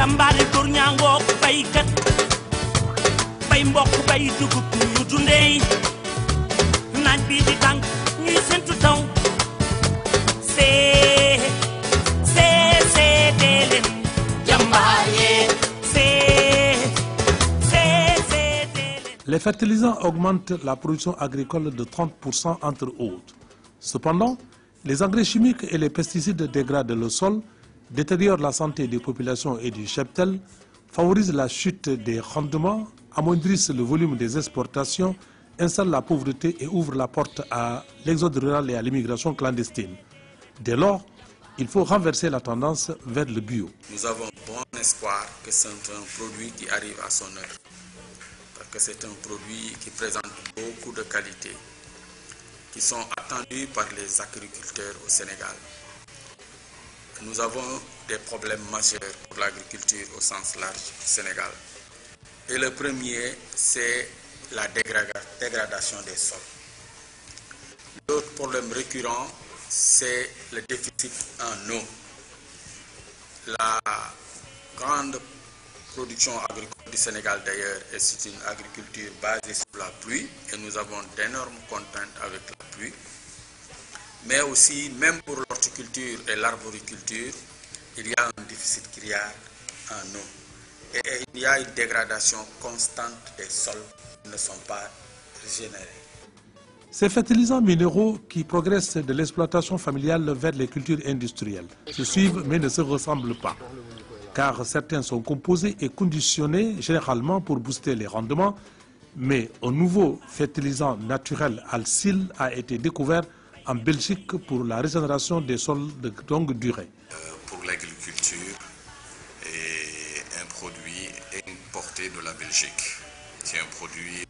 jàmbaari góor ñaangook baykat bay mbokk bay dugub ñu dundee naaj bi di tànk ñuy sentu taw leen jàmbaar yee Les fertilisants augmentent la production agricole de 30% entre autres. Cependant, les engrais chimiques et les pesticides dégradent le sol, détériorent la santé des populations et du cheptel, favorisent la chute des rendements, amoindrissent le volume des exportations, installent la pauvreté et ouvrent la porte à l'exode rural et à l'immigration clandestine. Dès lors, il faut renverser la tendance vers le bio. Nous avons bon espoir que c'est un produit qui arrive à son heure. Parce que c'est un produit qui présente beaucoup de qualités qui sont attendues par les agriculteurs au Sénégal. Nous avons des problèmes majeurs pour l'agriculture au sens large du Sénégal. Et le premier, c'est la dégradation des sols. L'autre problème récurrent, c'est le déficit en eau. La grande production agricole du Sénégal d'ailleurs est une agriculture basée sur la pluie et nous avons d'énormes contraintes avec la pluie. Mais aussi, même pour l'horticulture et l'arboriculture, il y a un déficit criard en eau. Et il y a une dégradation constante des sols qui ne sont pas régénérés. Ces fertilisants minéraux qui progressent de l'exploitation familiale vers les cultures industrielles se suivent mais ne se ressemblent pas. Car certains sont composés et conditionnés généralement pour booster les rendements, mais un nouveau fertilisant naturel Alsil a été découvert en Belgique pour la régénération des sols de longue durée. Pour l'agriculture, est un produit importé de la Belgique. C'est un produit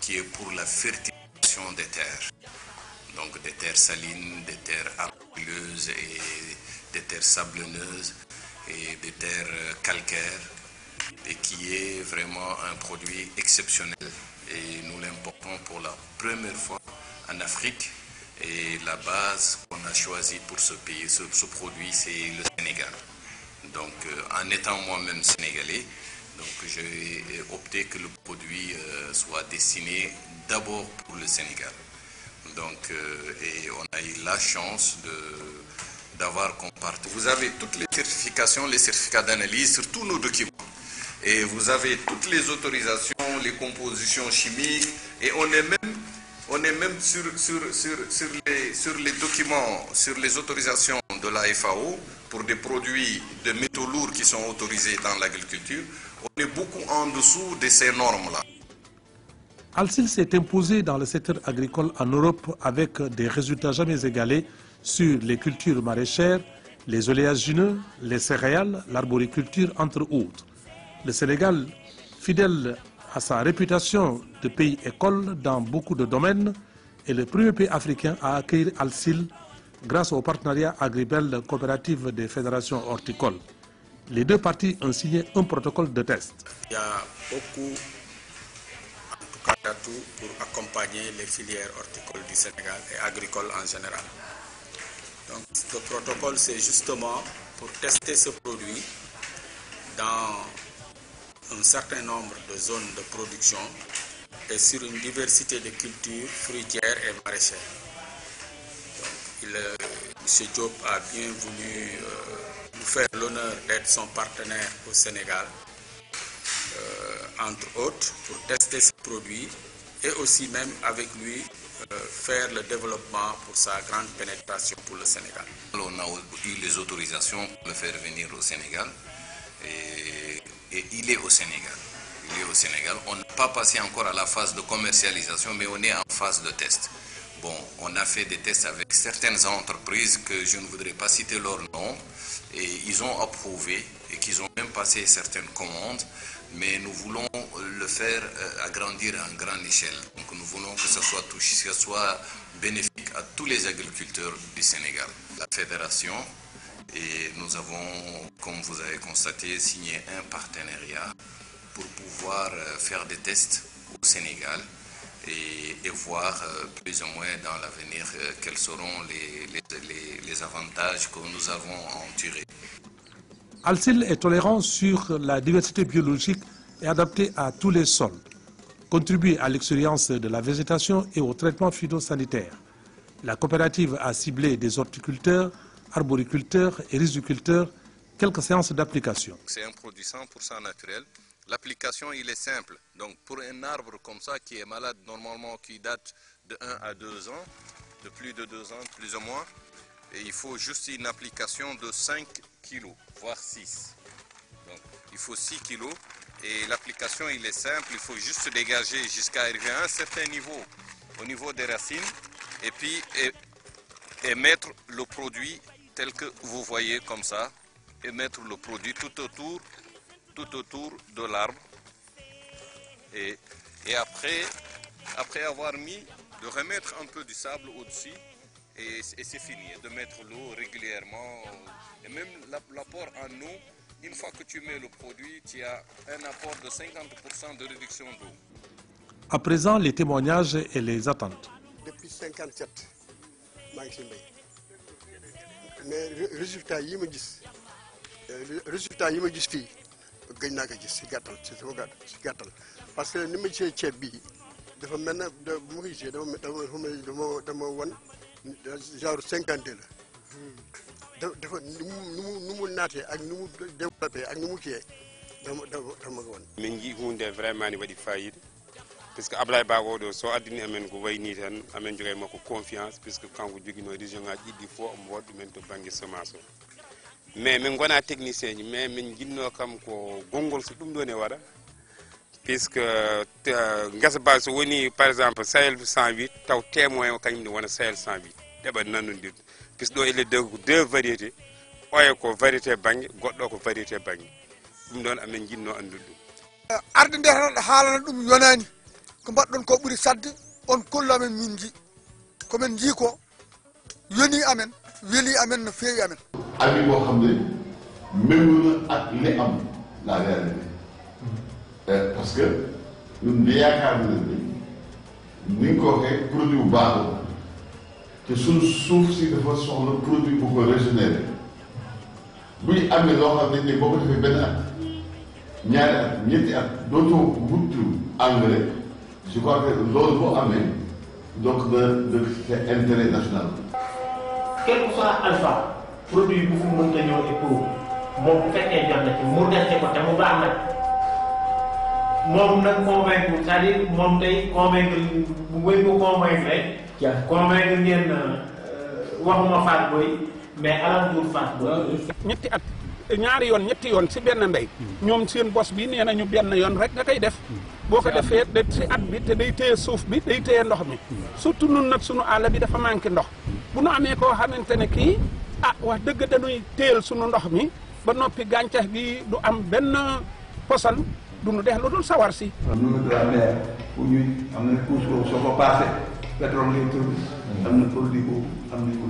qui est pour la fertilisation des terres. Donc des terres salines, des terres argileuses et des terres sablonneuses et des terres calcaires, et qui est vraiment un produit exceptionnel. Et nous l'importons pour la première fois en Afrique. Et la base qu'on a choisie pour ce pays, ce produit, c'est le Sénégal. Donc en étant moi-même sénégalais, j'ai opté que le produit soit destiné d'abord pour le Sénégal. Donc, et on a eu la chance d'avoir comme partenaire. Vous avez toutes les certifications, les certificats d'analyse sur tous nos documents. Et vous avez toutes les autorisations, les compositions chimiques. Et on est même sur les documents, sur les autorisations de la FAO pour des produits de métaux lourds qui sont autorisés dans l'agriculture. On est beaucoup en dessous de ces normes-là. Alsil s'est imposé dans le secteur agricole en Europe avec des résultats jamais égalés sur les cultures maraîchères, les oléagineux, les céréales, l'arboriculture, entre autres. Le Sénégal, fidèle à sa réputation de pays école dans beaucoup de domaines, est le premier pays africain à accueillir Alsil grâce au partenariat Agribel coopérative des fédérations horticoles. Les deux parties ont signé un protocole de test. Il y a beaucoup d'atouts pour accompagner les filières horticoles du Sénégal et agricoles en général. Donc, ce protocole, c'est justement pour tester ce produit dans un certain nombre de zones de production et sur une diversité de cultures fruitières et maraîchères. M. Diop a bien voulu nous faire l'honneur d'être son partenaire au Sénégal, entre autres, pour tester ce produit et aussi même avec lui faire le développement pour sa grande pénétration pour le Sénégal. On a eu les autorisations pour le faire venir au Sénégal et il est au Sénégal. Il est au Sénégal. On n'a pas passé encore à la phase de commercialisation, mais on est en phase de test. Bon, on a fait des tests avec certaines entreprises que je ne voudrais pas citer leur nom et ils ont approuvé et qu'ils ont même passé certaines commandes, mais nous voulons le faire agrandir à une grande échelle. Donc nous voulons que ce soit bénéfique à tous les agriculteurs du Sénégal. La fédération, et nous avons, comme vous avez constaté, signé un partenariat pour pouvoir faire des tests au Sénégal. et voir plus ou moins dans l'avenir quels seront les avantages que nous avons à en tirer. Alcil est tolérant sur la diversité biologique et adapté à tous les sols. Contribue à l'expérience de la végétation et au traitement phytosanitaire. La coopérative a ciblé des horticulteurs, arboriculteurs et riziculteurs. Quelques séances d'application. C'est un produit 100% naturel. L'application, il est simple. Donc, pour un arbre comme ça qui est malade, normalement, qui date de 1 à 2 ans, de plus de 2 ans, plus ou moins, et il faut juste une application de 5 kg, voire 6. Donc, il faut 6 kg. Et l'application, il est simple. Il faut juste dégager jusqu'à arriver à un certain niveau, au niveau des racines, et puis et mettre le produit tel que vous voyez comme ça, et mettre le produit tout autour de l'arbre. Et après avoir mis, de remettre un peu du sable au-dessus, et c'est fini. De mettre l'eau régulièrement, et même l'apport en eau, une fois que tu mets le produit, tu as un apport de 50% de réduction d'eau. À présent, les témoignages et les attentes. Depuis 57, mais résultat yi ma gis fii gëj naa ko gis si gàttal parce que ni ma gisee ceeb bii dafa mel ne bu ma ko gisee dama won genre 52 la dafa nu mu naatee ak nu mu développé ak nu mu kiyee dama ko won min jii hunde vraiment ni waɗi fayida puisque Ablaye Ba oɗo so addini amen ko wayni tan amen jogay makko confiance puisque kanko joguino région ngaji ɗiɗɗi fof omo waɗ ɗumen to banggue semence o mais min gona technicien ji mais min jinno kam ko gongol so ɗum ɗon e waɗa puisque guesa ba so woni par exemple Sahel 108 taw témoin o kañum ne wona Sahel 108 ɗeɓa nanodirde puisque ɗo ele deux variété oya ko variété banggue goɗɗo ko variété banggue ɗum ɗon amen jinno andude ɗum arde nde haalana ɗum yonani ko mbaɗɗon ko ɓuri sadde on kollu amen min ji komin ji ko yoni amen weeli amen no feewi amen abi boo xam ne méngoo na ak li am la réalité parce que ñun di yaakaar na ni nga ko waxee produit bu baax la te suñu suuf si dafa soxla produit bu ko régénérer buy amee loo xam ne boo ko defee benn at ñaari at ñetti at dootoo wut engrais je crois que loolu boo amee donc c'est intérêt national. quel que soit alpha produit bu fu mënta ñëw et pour moom bu fekkee jot na ci mu dese ko te mu baax nag moom nag convaincre c'est-à-dire moom tey convaincre bu wéy mu convaincre rek convaincre ngeen waxuma Fass Boye mais alentour Fass Boye ñetti at ñaari yoon ñetti yoon si benn ndey ñoom seen bos bi nee nañu benn yoon rek nga koy def boo ko defee de si at bi te day téye suuf bi day téye ndox mi surtout nun nag sunu àll bi dafa manqué ndox bu nu amee koo xamante ne kii wax dëgg dañuy téyel sunu ndox mi ba noppi gàncax gi du am benn posan du nu def lu dul sawar si. nous de la mer pour ñuy am na couche boobu soo ko passé pétrole ngay tur am na produit boobu am nañ ko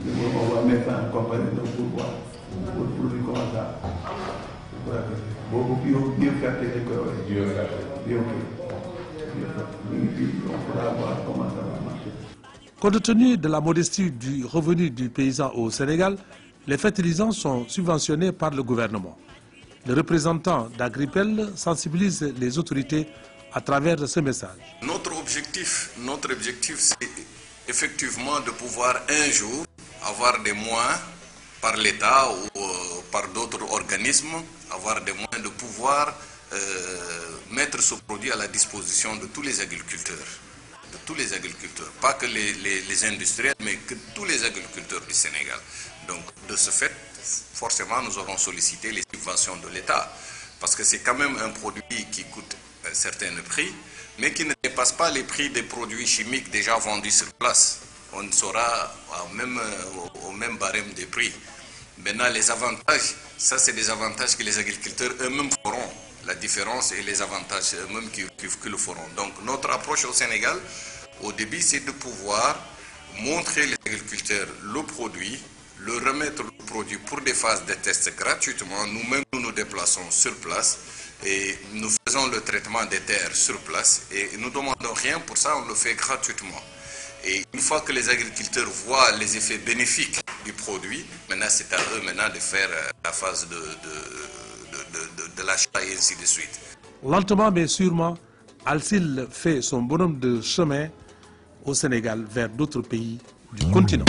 fii on va mettre en compagnie donc pour produit comme ça boobu bioferté lañ koy waxee on pourra voir comment ça va marcher. Compte tenu de la modestie du revenu du paysan au Sénégal, les fertilisants sont subventionnés par le gouvernement. Le représentant d'Agripel sensibilise les autorités à travers ce message. Notre objectif, c'est effectivement de pouvoir un jour avoir des moyens par l'État ou par d'autres organismes, avoir des moyens de pouvoir mettre ce produit à la disposition de tous les agriculteurs. Pas que les industriels, mais que tous les agriculteurs du Sénégal. Donc, de ce fait, forcément, nous aurons sollicité les subventions de l'État, parce que c'est quand même un produit qui coûte un certain prix, mais qui ne dépasse pas les prix des produits chimiques déjà vendus sur place. On sera au même barème des prix. Maintenant, les avantages, ça c'est des avantages que les agriculteurs eux-mêmes feront. La différence et les avantages eux-mêmes qui le feront. Donc notre approche au Sénégal, au début, c'est de pouvoir montrer les agriculteurs le produit, leur remettre le produit pour des phases de tests gratuitement. Nous-mêmes, nous nous déplaçons sur place Et nous faisons le traitement des terres sur place et nous ne demandons rien pour ça, on le fait gratuitement. Et une fois que les agriculteurs voient les effets bénéfiques du produit, maintenant c'est à eux maintenant de faire la phase de l'achat et ainsi de suite. Lentement mais sûrement, Alcil fait son bonhomme de chemin au Sénégal vers d'autres pays du continent.